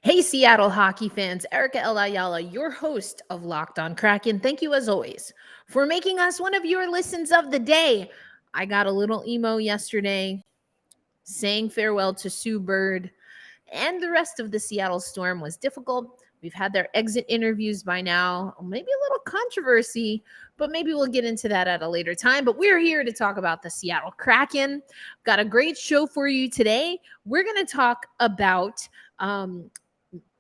Hey, Seattle hockey fans, Ayala, your host of Locked On Kraken. Thank you, as always, for making us one of your listens of the day. I got a little emo yesterday saying farewell to Sue Bird, and the rest of the Seattle Storm was difficult. We've had their exit interviews by now, maybe a little controversy, but maybe we'll get into that at a later time. But we're here to talk about the Seattle Kraken. Got a great show for you today. We're going to talk about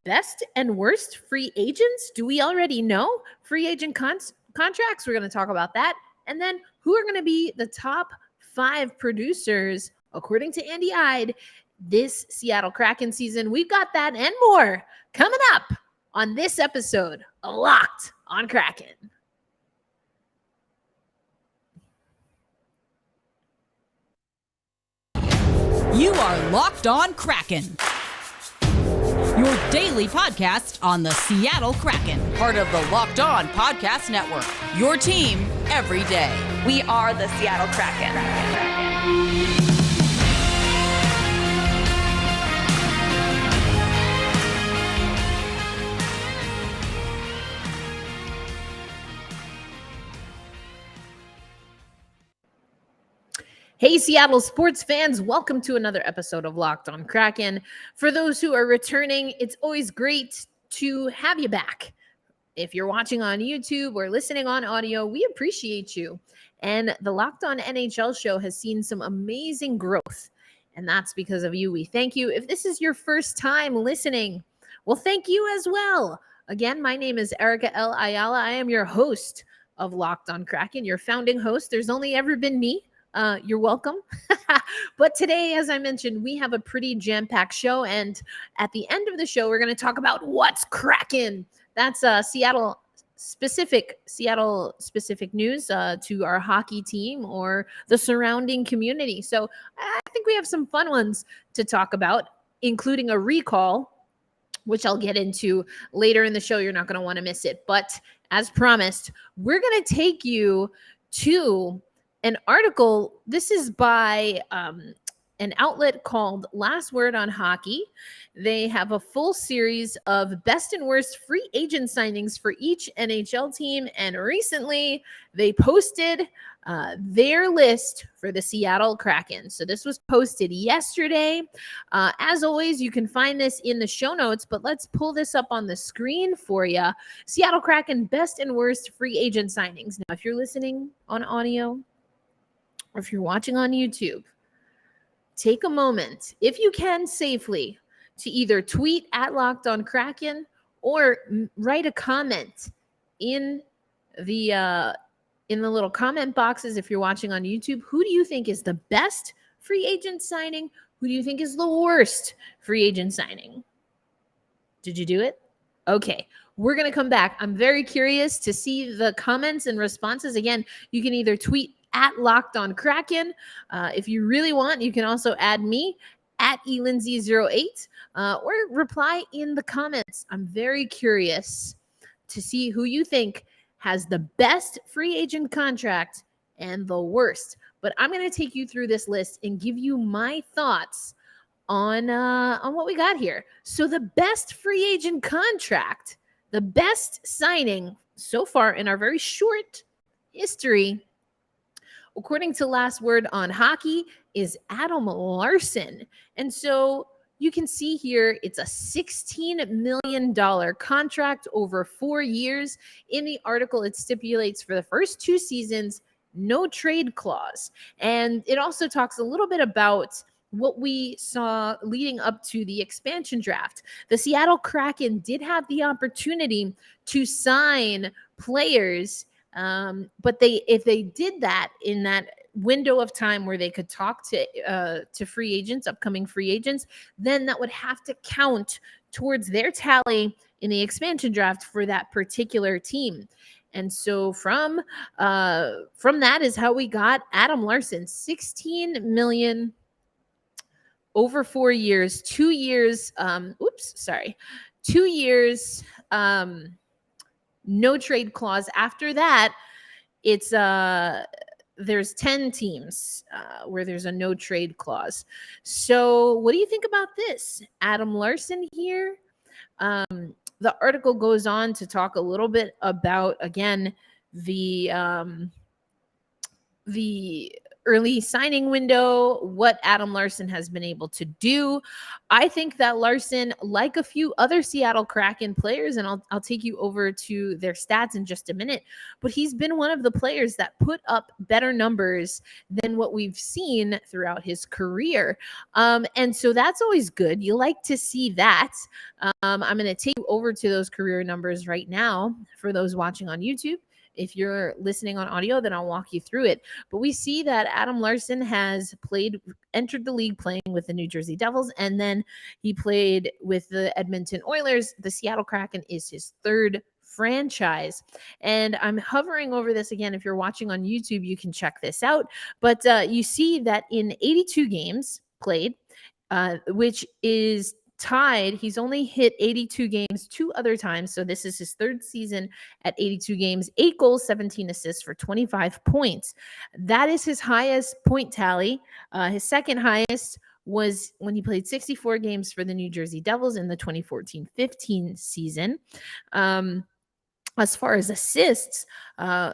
best and worst free agents. Do we already know free agent contracts? We're going to talk about that. And then who are going to be the top 5 producers, according to Andy Eide, this Seattle Kraken season? We've got that and more coming up on this episode of Locked on Kraken. You are Locked on Kraken, your daily podcast on the Seattle Kraken, part of the Locked On Podcast Network, your team every day. We are the Seattle Kraken. Hey, Seattle sports fans, welcome to another episode of Locked on Kraken. For those who are returning, it's always great to have you back. If you're watching on YouTube or listening on audio, we appreciate you. And the Locked on NHL show has seen some amazing growth, and that's because of you. We thank you. If this is your first time listening, well, thank you as well. Again, my name is Ayala. I am your host of Locked on Kraken, your founding host. There's only ever been me. You're welcome. But today, as I mentioned, we have a pretty jam-packed show. And at the end of the show, we're going to talk about what's cracking. That's Seattle specific news to our hockey team or the surrounding community. So I think we have some fun ones to talk about, including a recall, which I'll get into later in the show. You're not going to want to miss it. But as promised, we're going to take you to an article. This is by an outlet called Last Word on Hockey. They have a full series of best and worst free agent signings for each NHL team. And recently they posted their list for the Seattle Kraken. So this was posted yesterday. As always, you can find this in the show notes, but let's pull this up on the screen for you. Seattle Kraken best and worst free agent signings. Now, if you're listening on audio, or if you're watching on YouTube, take a moment, if you can safely, to either tweet at Locked on Kraken or write a comment in the little comment boxes if you're watching on YouTube. Who do you think is the best free agent signing? Who do you think is the worst free agent signing? Did you do it? Okay, we're going to come back. I'm very curious to see the comments and responses. Again, you can either tweet at Locked on Kraken. If you really want, you can also add me at elindsay08 or reply in the comments. I'm very curious to see who you think has the best free agent contract and the worst. But I'm going to take you through this list and give you my thoughts on what we got here. So the best free agent contract, the best signing so far in our very short history, according to Last Word on Hockey, is Adam Larson. And so you can see here, it's a $16 million contract over 4 years. In the article, it stipulates for the first 2 seasons, no trade clause. And it also talks a little bit about what we saw leading up to the expansion draft. The Seattle Kraken did have the opportunity to sign players, but if they did that in that window of time where they could talk to free agents, upcoming free agents, then that would have to count towards their tally in the expansion draft for that particular team. And so from that is how we got Adam Larson, $16 million over 4 years, 2 years. 2 years. No trade clause. After that, it's there's 10 teams where there's a no trade clause. So what do you think about this? Adam Larson here. The article goes on to talk a little bit about, again, the early signing window, what Adam Larson has been able to do. I think that Larson, like a few other Seattle Kraken players, and I'll take you over to their stats in just a minute, but he's been one of the players that put up better numbers than what we've seen throughout his career. And so that's always good. You like to see that. I'm going to take you over to those career numbers right now for those watching on YouTube. If you're listening on audio, then I'll walk you through it. But we see that Adam Larson has entered the league playing with the New Jersey Devils, and then he played with the Edmonton Oilers. The Seattle Kraken is his third franchise. And I'm hovering over this again. If you're watching on YouTube, you can check this out. But you see that in 82 games played, which is tied. He's only hit 82 games 2 other times. So this is his third season at 82 games, 8 goals, 17 assists for 25 points. That is his highest point tally. His second highest was when he played 64 games for the New Jersey Devils in the 2014-15 season. As far as assists,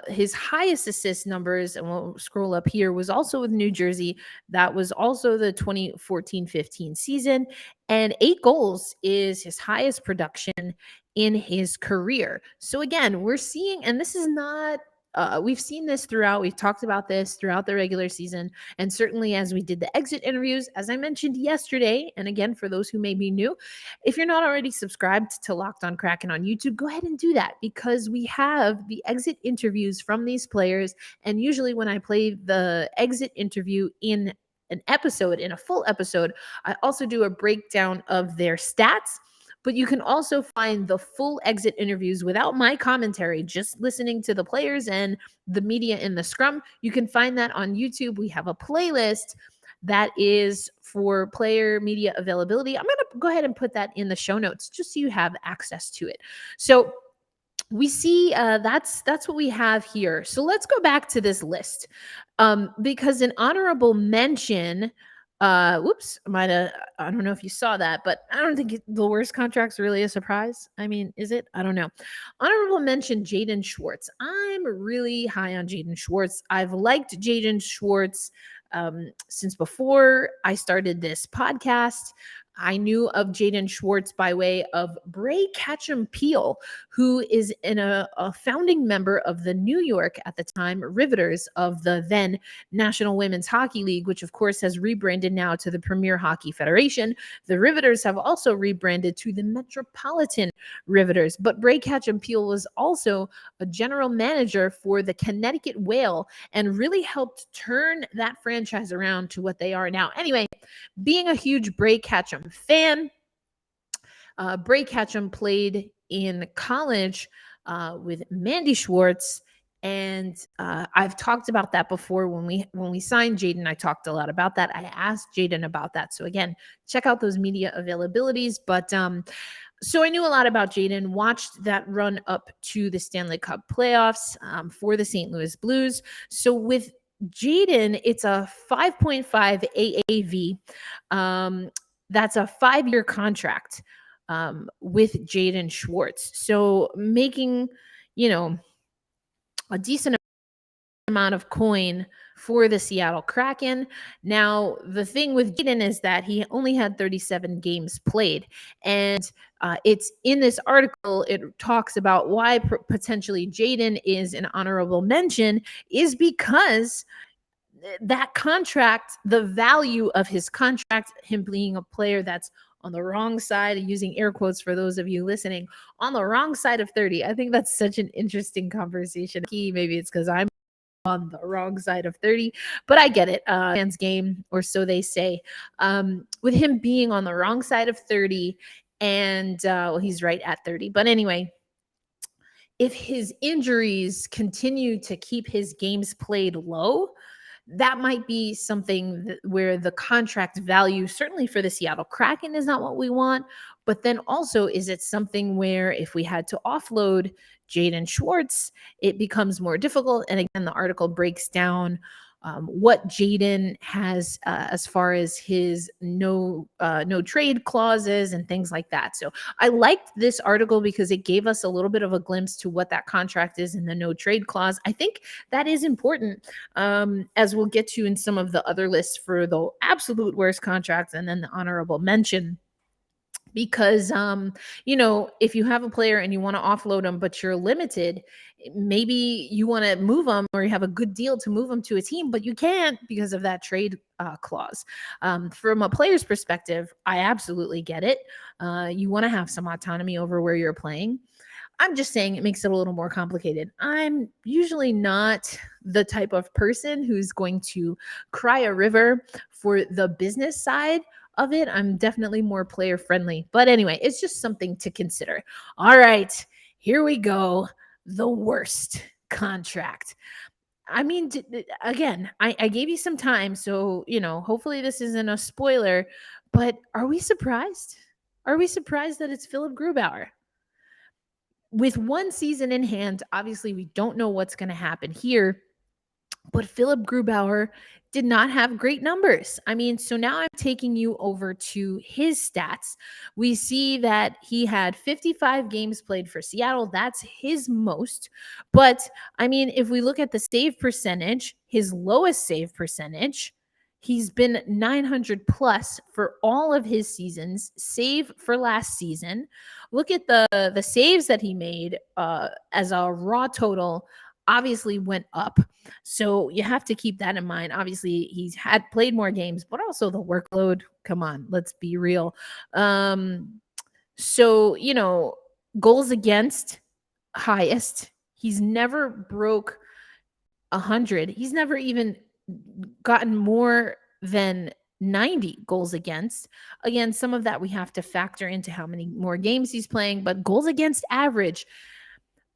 his highest assist numbers, and we'll scroll up here, was also with New Jersey. That was also the 2014-15 season. And 8 goals is his highest production in his career. So again, we're seeing, and this is not, we've seen this throughout, we've talked about this throughout the regular season, and certainly as we did the exit interviews, as I mentioned yesterday. And again, for those who may be new, if you're not already subscribed to Locked On Kraken on YouTube, go ahead and do that, because we have the exit interviews from these players. And usually when I play the exit interview in an episode, in a full episode, I also do a breakdown of their stats. But you can also find the full exit interviews without my commentary, just listening to the players and the media in the scrum. You can find that on YouTube. We have a playlist that is for player media availability. I'm going to go ahead and put that in the show notes just so you have access to it. So we see that's what we have here. So let's go back to this list, because an honorable mention, I don't know if you saw that, but I don't think the worst contract's really a surprise. I mean, is it? I don't know. Honorable mention, Jaden Schwartz. I'm really high on Jaden Schwartz. I've liked Jaden Schwartz since before I started this podcast. I knew of Jaden Schwartz by way of Bray Ketchum-Peel, who is a founding member of the New York, at the time, Riveters of the then National Women's Hockey League, which of course has rebranded now to the Premier Hockey Federation. The Riveters have also rebranded to the Metropolitan Riveters. But Bray Ketchum-Peel was also a general manager for the Connecticut Whale and really helped turn that franchise around to what they are now. Anyway, being a huge Bray Ketchum fan, Bray Ketchum played in college with Mandy Schwartz, and I've talked about that before. When we signed Jaden, I talked a lot about that. I asked Jaden about that. So again, check out those media availabilities. But so I knew a lot about Jaden, watched that run up to the Stanley Cup playoffs for the St. Louis Blues. So with Jaden, it's a 5.5 AAV. That's a 5-year contract with Jaden Schwartz. So making, a decent amount of coin for the Seattle Kraken. Now, the thing with Jaden is that he only had 37 games played. And it's in this article, it talks about why potentially Jaden is an honorable mention, is because that contract, the value of his contract, him being a player that's on the wrong side, using air quotes for those of you listening, on the wrong side of 30. I think that's such an interesting conversation. Maybe it's because I'm on the wrong side of 30, but I get it. Fans game, or so they say. With him being on the wrong side of 30, and well, he's right at 30. But anyway, if his injuries continue to keep his games played low, that might be something where the contract value, certainly for the Seattle Kraken, is not what we want. But then also, is it something where if we had to offload Jaden Schwartz, it becomes more difficult? And again, the article breaks down what Jaden has as far as his no trade clauses and things like that. So I liked this article because it gave us a little bit of a glimpse to what that contract is in the no trade clause. I think that is important, as we'll get to in some of the other lists for the absolute worst contracts and then the honorable mention. Because if you have a player and you want to offload them but you're limited, maybe you want to move them or you have a good deal to move them to a team, but you can't because of that trade clause. From a player's perspective, I absolutely get it. You want to have some autonomy over where you're playing. I'm just saying it makes it a little more complicated. I'm usually not the type of person who's going to cry a river for the business side of it. I'm definitely more player friendly. But anyway, it's just something to consider. All right, here we go. The worst contract. I mean, again, I gave you some time. So, hopefully this isn't a spoiler. But are we surprised? Are we surprised that it's Philipp Grubauer? With one season in hand, obviously we don't know what's going to happen here, but Philipp Grubauer did not have great numbers. I mean, so now I'm taking you over to his stats. We see that he had 55 games played for Seattle. That's his most. But I mean, if we look at the save percentage, his lowest save percentage, he's been 900 plus for all of his seasons, save for last season. Look at the saves that he made as a raw total, obviously went up. So you have to keep that in mind. Obviously, he's had played more games, but also the workload. Come on, let's be real. So, goals against highest. He's never broke 100. He's never even gotten more than 90 goals against. Again, some of that we have to factor into how many more games he's playing, but goals against average,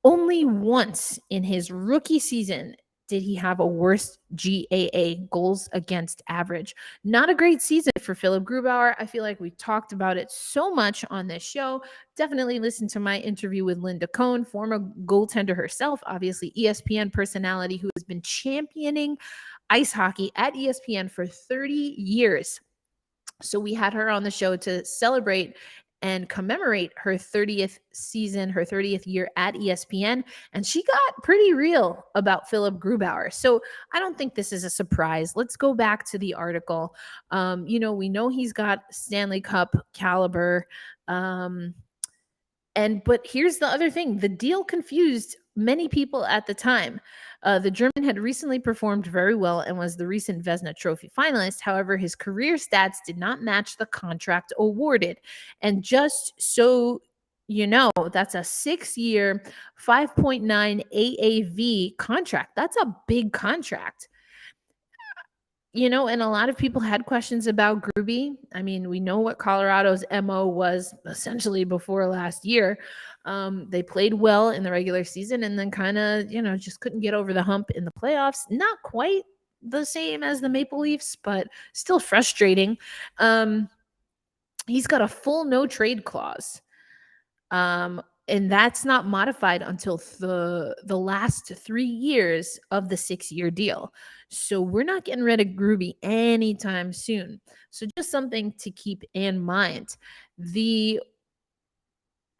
only once in his rookie season did he have a worse GAA, goals against average. Not a great season for Philipp Grubauer. I feel like we talked about it so much on this show. Definitely listen to my interview with Linda Cohn, former goaltender herself, obviously ESPN personality who has been championing ice hockey at ESPN for 30 years. So we had her on the show to celebrate and commemorate her 30th season, her 30th year at ESPN. And she got pretty real about Philipp Grubauer. So I don't think this is a surprise. Let's go back to the article. We know he's got Stanley Cup caliber. But here's the other thing. The deal confused many people at the time. The German had recently performed very well and was the recent Vezina Trophy finalist. However, his career stats did not match the contract awarded. And just so you know, that's a 6-year, 5.9 AAV contract. That's a big contract. And a lot of people had questions about Gruby. I mean, we know what Colorado's MO was essentially before last year. They played well in the regular season and then kind of, just couldn't get over the hump in the playoffs. Not quite the same as the Maple Leafs, but still frustrating. He's got a full no trade clause. And that's not modified until the last 3 years of the 6-year deal. So we're not getting rid of Gruby anytime soon. So just something to keep in mind. The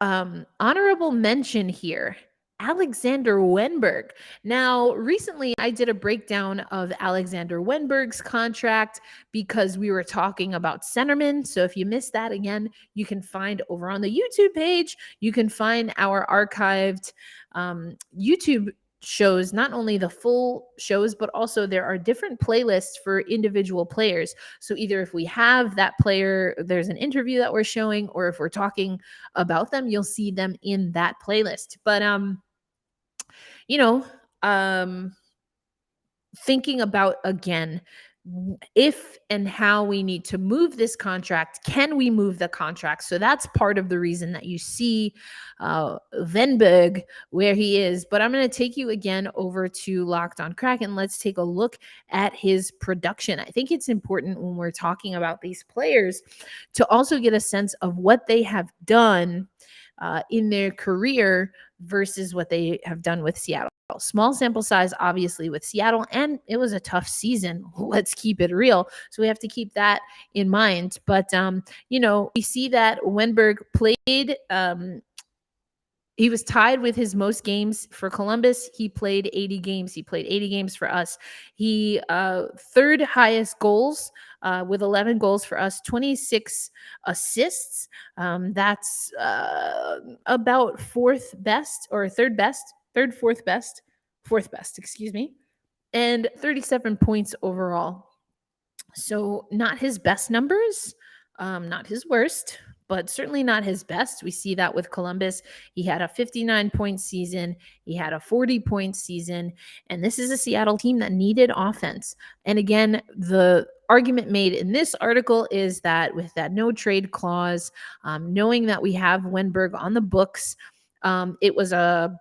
honorable mention here, Alexander Wenberg. Now, recently I did a breakdown of Alexander Wenberg's contract because we were talking about centermen. So if you missed that, again, you can find over on the YouTube page, you can find our archived YouTube shows, not only the full shows, but also there are different playlists for individual players. So either if we have that player, there's an interview that we're showing, or if we're talking about them, you'll see them in that playlist. But thinking about, again, if and how we need to move this contract. Can we move the contract? So that's part of the reason that you see Wenberg where he is. But I'm going to take you again over to Locked On Kraken. Let's take a look at his production. I think it's important when we're talking about these players to also get a sense of what they have done in their career versus what they have done with Seattle. Small sample size, obviously, with Seattle, and it was a tough season. Let's keep it real. So we have to keep that in mind. But, we see that Wenberg played. He was tied with his most games for Columbus. He played 80 games. He played 80 games for us. He third highest goals with 11 goals for us, 26 assists. That's about fourth best or fourth best, excuse me, and 37 points overall. So not his best numbers, not his worst, but certainly not his best. We see that with Columbus. He had a 59-point season. He had a 40-point season. And this is a Seattle team that needed offense. And again, the argument made in this article is that with that no trade clause, knowing that we have Wenberg on the books, it was a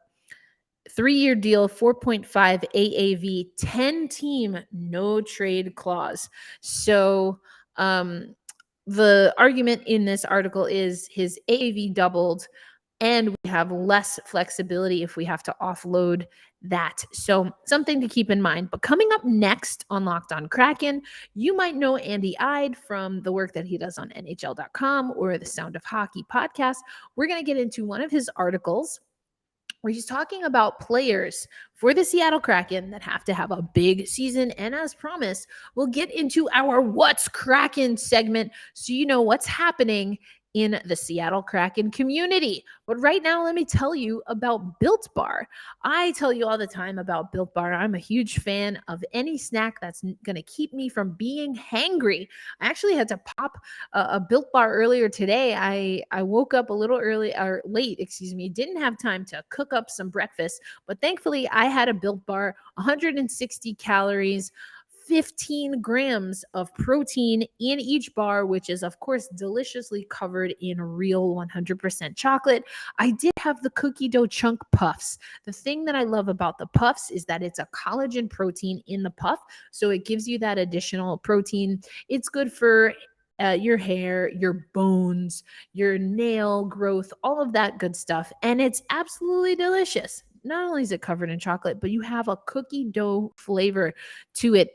3-year deal, 4.5 AAV, 10-team no trade clause. So the argument in this article is his AAV doubled, and we have less flexibility if we have to offload that. So something to keep in mind. But coming up next on Locked On Kraken, you might know Andy Eide from the work that he does on NHL.com or the Sound of Hockey podcast. We're going to get into one of his articles where he's talking about players for the Seattle Kraken that have to have a big season. And as promised, we'll get into our What's Kraken segment so you know what's happening in the Seattle Kraken community. But right now, let me tell you about Built Bar. I tell you all the time about Built Bar. I'm a huge fan of any snack that's going to keep me from being hangry. I actually had to pop a Built Bar earlier today. I woke up a little late, didn't have time to cook up some breakfast, but thankfully I had a Built Bar, 160 calories, 15 grams of protein in each bar, which is, of course, deliciously covered in real 100% chocolate. I did have the cookie dough chunk puffs. The thing that I love about the puffs is that it's a collagen protein in the puff, so it gives you that additional protein. It's good for your hair, your bones, your nail growth, all of that good stuff. And it's absolutely delicious. Not only is it covered in chocolate, but you have a cookie dough flavor to it.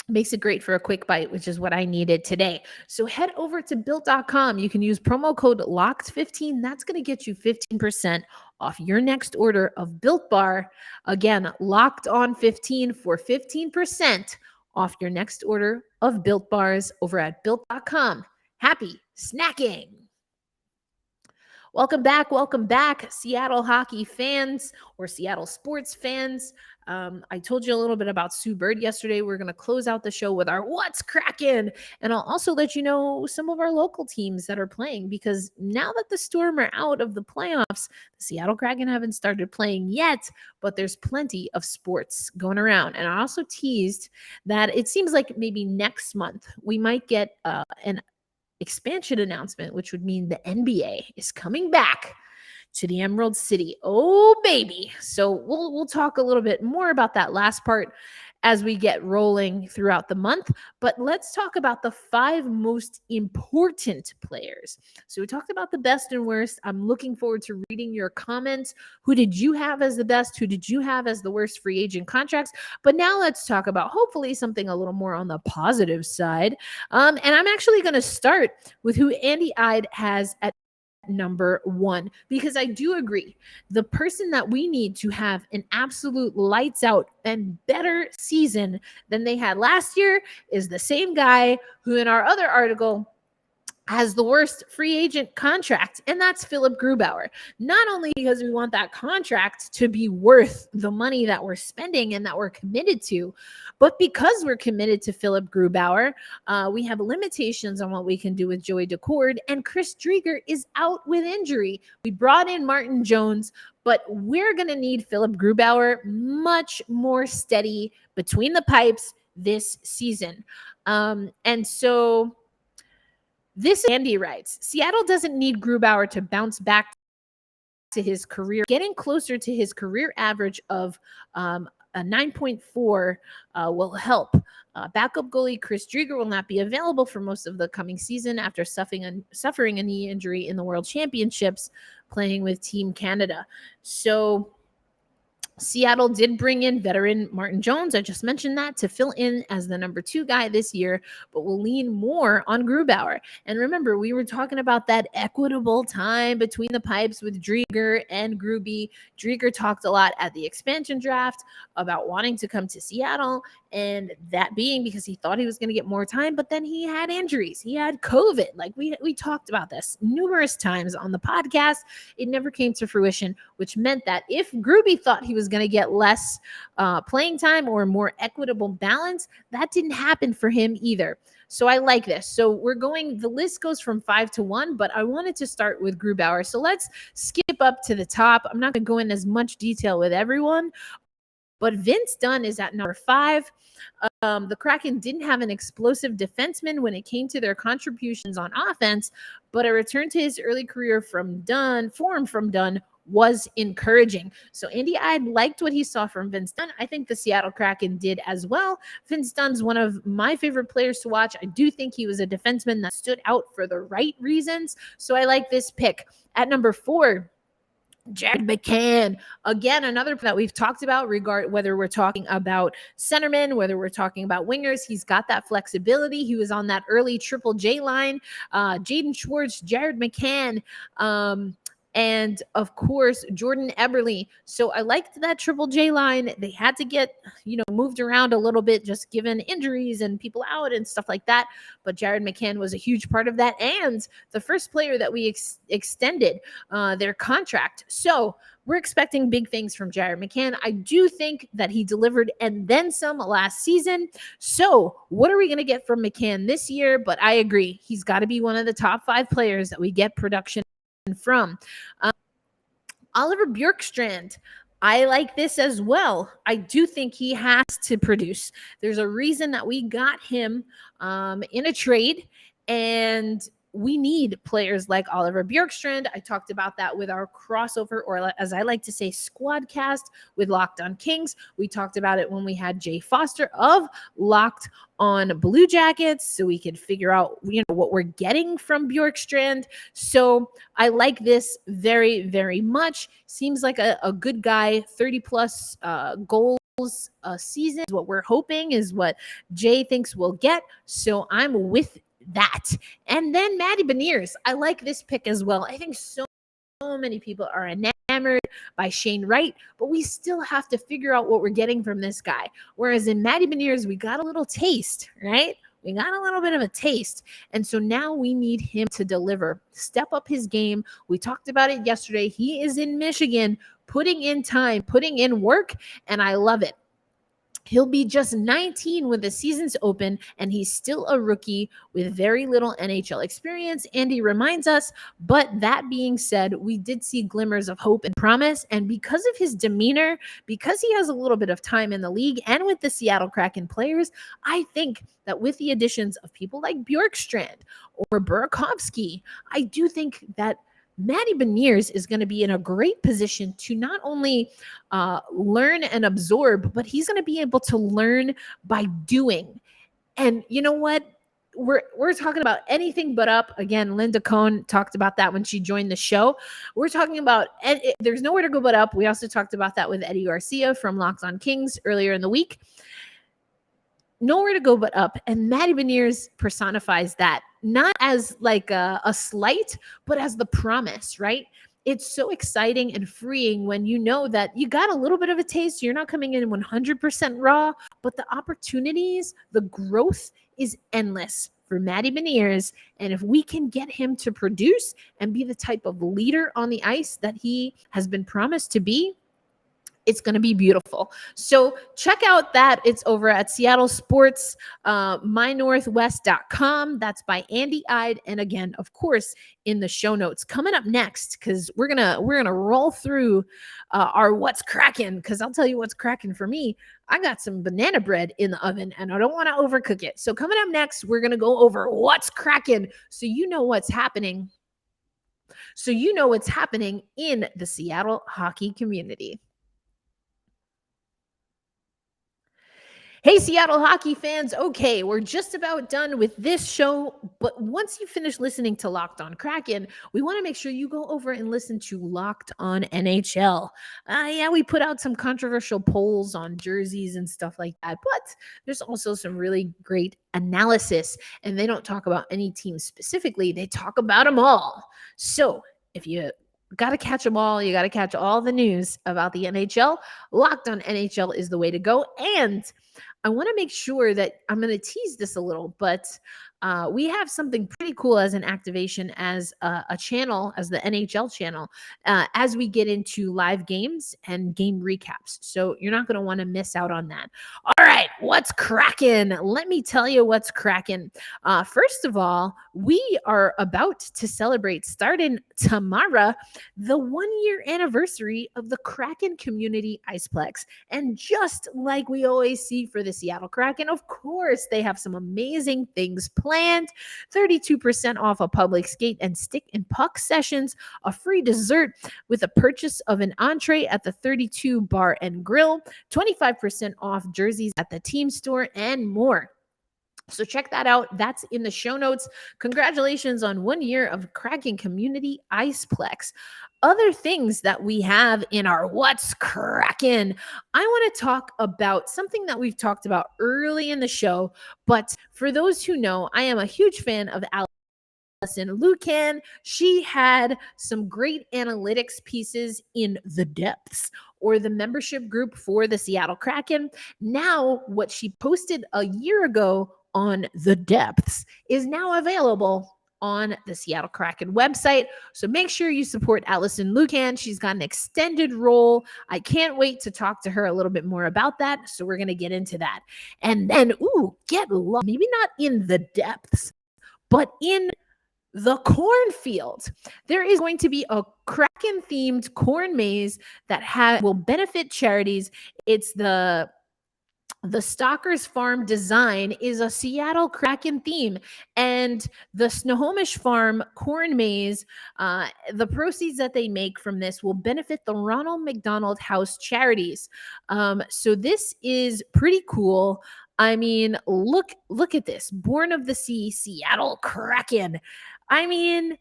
Makes it great for a quick bite, which is what I needed today. So head over to built.com. You can use promo code LOCKED15. That's going to get you 15% off your next order of Built Bar. Again, locked on 15 for 15% off your next order of Built Bars over at built.com. Happy snacking. Welcome back, Seattle hockey fans or Seattle sports fans. I told you a little bit about Sue Bird yesterday. We're going to close out the show with our What's Kraken, and I'll also let you know some of our local teams that are playing, because now that the Storm are out of the playoffs, the Seattle Kraken haven't started playing yet, but there's plenty of sports going around. And I also teased that it seems like maybe next month we might get an expansion announcement, which would mean the NBA is coming back to the Emerald City. Oh, baby. So we'll talk a little bit more about that last part as we get rolling throughout the month. But let's talk about the 5 most important players. So we talked about the best and worst. I'm looking forward to reading your comments. Who did you have as the best? Who did you have as the worst free agent contracts? But now let's talk about hopefully something a little more on the positive side. And I'm actually going to start with who Andy Eide has at number 1, because I do agree the person that we need to have an absolute lights out and better season than they had last year is the same guy who in our other article has the worst free agent contract, and that's Philipp Grubauer. Not only because we want that contract to be worth the money that we're spending and that we're committed to, but because we're committed to Philipp Grubauer, we have limitations on what we can do with Joey Decord, and Chris Drieger is out with injury. We brought in Martin Jones, but we're going to need Philipp Grubauer much more steady between the pipes this season. And so this Andy writes, Seattle doesn't need Grubauer to bounce back to his career, getting closer to his career average of 9.4 will help. Backup goalie Chris Drieger will not be available for most of the coming season after suffering a knee injury in the World Championships playing with Team Canada. So Seattle did bring in veteran Martin Jones, I just mentioned that, to fill in as the number 2 guy this year, but will lean more on Grubauer. And remember, we were talking about that equitable time between the pipes with Drieger and Gruby. Drieger talked a lot at the expansion draft about wanting to come to Seattle, and that being because he thought he was going to get more time, but then he had injuries. He had COVID. Like we talked about this numerous times on the podcast. It never came to fruition, which meant that if Gruby thought he was going to get less playing time or more equitable balance, that didn't happen for him either. So I like this. So the list goes from 5 to 1, but I wanted to start with Grubauer. So let's skip up to the top. I'm not going to go in as much detail with everyone, but Vince Dunn is at number 5. The Kraken didn't have an explosive defenseman when it came to their contributions on offense, but a return to his early career form from Dunn was encouraging. So Andy Eide liked what he saw from Vince Dunn. I think the Seattle Kraken did as well. Vince Dunn's one of my favorite players to watch. I do think he was a defenseman that stood out for the right reasons. So I like this pick. At number 4, Jared McCann, again, another that we've talked about, whether we're talking about centermen, whether we're talking about wingers. He's got that flexibility. He was on that early Triple J line. Jaden Schwartz, Jared McCann, and of course, Jordan Eberle. So I liked that Triple J line. They had to get, moved around a little bit, just given injuries and people out and stuff like that. But Jared McCann was a huge part of that, and the first player that we extended their contract. So we're expecting big things from Jared McCann. I do think that he delivered and then some last season. So what are we going to get from McCann this year? But I agree. He's got to be one of the top 5 players that we get production from. Oliver Bjorkstrand, I like this as well. I do think he has to produce. There's a reason that we got him in a trade, and we need players like Oliver Bjorkstrand. I talked about that with our crossover, or as I like to say, squadcast with Locked on Kings. We talked about it when we had Jay Foster of Locked on Blue Jackets, so we could figure out, what we're getting from Bjorkstrand. So I like this very, very much. Seems like a good guy. 30 plus goals a season is what we're hoping, is what Jay thinks we'll get. So I'm with that. And then Matty Beniers, I like this pick as well. I think so many people are enamored by Shane Wright, but we still have to figure out what we're getting from this guy. Whereas in Matty Beniers, we got a little taste, right? We got a little bit of a taste. And so now we need him to deliver, step up his game. We talked about it yesterday. He is in Michigan, putting in time, putting in work, and I love it. He'll be just 19 when the season's open, and he's still a rookie with very little NHL experience, Andy reminds us. But that being said, we did see glimmers of hope and promise, and because of his demeanor, because he has a little bit of time in the league and with the Seattle Kraken players, I think that with the additions of people like Bjorkstrand or Burakovsky, I do think that Matty Beniers is going to be in a great position to not only learn and absorb, but he's going to be able to learn by doing. And you know what? We're talking about anything but up. Again, Linda Cohn talked about that when she joined the show. We're talking about there's nowhere to go but up. We also talked about that with Eddie Garcia from Locked on Kings earlier in the week. Nowhere to go but up. And Matty Beniers personifies that, not as like a slight, but as the promise, right? It's so exciting and freeing when you know that you got a little bit of a taste. You're not coming in 100% raw, but the opportunities, the growth is endless for Matty Beniers. And if we can get him to produce and be the type of leader on the ice that he has been promised to be, it's going to be beautiful. So check out that. It's over at Seattle Sports, mynorthwest.com. That's by Andy Eide. And again, of course, in the show notes. Coming up next, because we're gonna roll through our What's Kraken, because I'll tell you what's cracking for me. I got some banana bread in the oven and I don't want to overcook it. So coming up next, we're going to go over what's cracking, so you know what's happening. So you know what's happening in the Seattle hockey community. Hey, Seattle hockey fans. Okay, we're just about done with this show. But once you finish listening to Locked On Kraken, we want to make sure you go over and listen to Locked On NHL. Yeah, we put out some controversial polls on jerseys and stuff like that. But there's also some really great analysis. And they don't talk about any team specifically, they talk about them all. So if you got to catch them all, you got to catch all the news about the NHL. Locked On NHL is the way to go. And I want to make sure that I'm going to tease this a little, but we have something pretty cool as an activation, as a channel, as the NHL channel, as we get into live games and game recaps. So you're not going to want to miss out on that. All right, what's cracking? Let me tell you what's cracking. First of all, we are about to celebrate, starting tomorrow, the 1-year anniversary of the Kraken Community Iceplex. And just like we always see for the Seattle Kraken, of course, they have some amazing things planned. 32% off a public skate and stick and puck sessions, a free dessert with a purchase of an entree at the 32 Bar and Grill, 25% off jerseys at the team store, and more. So check that out. That's in the show notes. Congratulations on 1 year of Kraken Community Iceplex. Other things that we have in our What's Kraken. I want to talk about something that we've talked about early in the show, but for those who know, I am a huge fan of Larson. She had some great analytics pieces in the depths, or the membership group for the Seattle Kraken. Now, what she posted a year ago on the depths is now available on the Seattle Kraken website. So make sure you support Allison Lucan. She's got an extended role. I can't wait to talk to her a little bit more about that. So we're going to get into that. And then, get lost, maybe not in the depths, but in the cornfield. There is going to be a Kraken themed corn maze that will benefit charities. It's the Stalker's Farm design is a Seattle Kraken theme, and the Snohomish Farm corn maze, the proceeds that they make from this will benefit the Ronald McDonald House charities. So this is pretty cool. I mean, look at this. Born of the Sea, Seattle Kraken. I mean,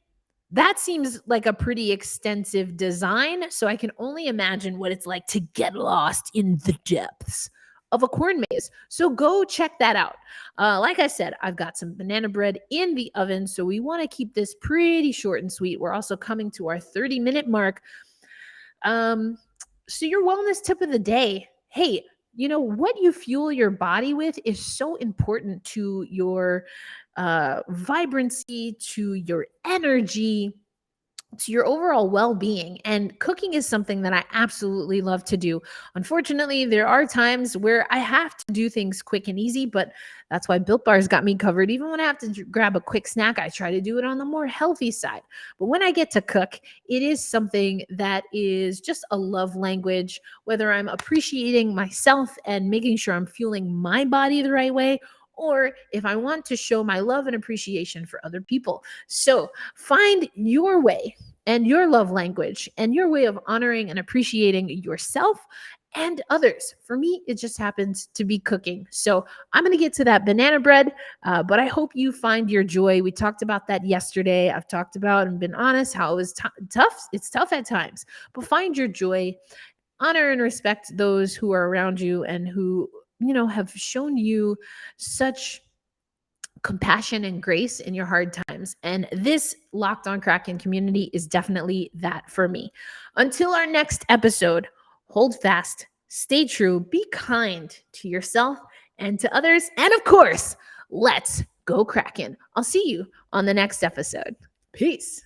that seems like a pretty extensive design, so I can only imagine what it's like to get lost in the depths of a corn maze. So go check that out. Like I said, I've got some banana bread in the oven, so we want to keep this pretty short and sweet. We're also coming to our 30-minute mark. So your wellness tip of the day. Hey, you know, what you fuel your body with is so important to your vibrancy, to your energy, to your overall well-being. And cooking is something that I absolutely love to do. Unfortunately, there are times where I have to do things quick and easy, but that's why Built Bar's got me covered. Even when I have to grab a quick snack, I try to do it on the more healthy side. But when I get to cook, it is something that is just a love language, whether I'm appreciating myself and making sure I'm fueling my body the right way, or if I want to show my love and appreciation for other people. So find your way and your love language and your way of honoring and appreciating yourself and others. For me, it just happens to be cooking. So I'm going to get to that banana bread, but I hope you find your joy. We talked about that yesterday. I've talked about and been honest how it was tough. It's tough at times, but find your joy. Honor and respect those who are around you and who, you know, have shown you such compassion and grace in your hard times. And this Locked On Kraken community is definitely that for me. Until our next episode, hold fast, stay true, be kind to yourself and to others. And of course, let's go Kraken. I'll see you on the next episode. Peace.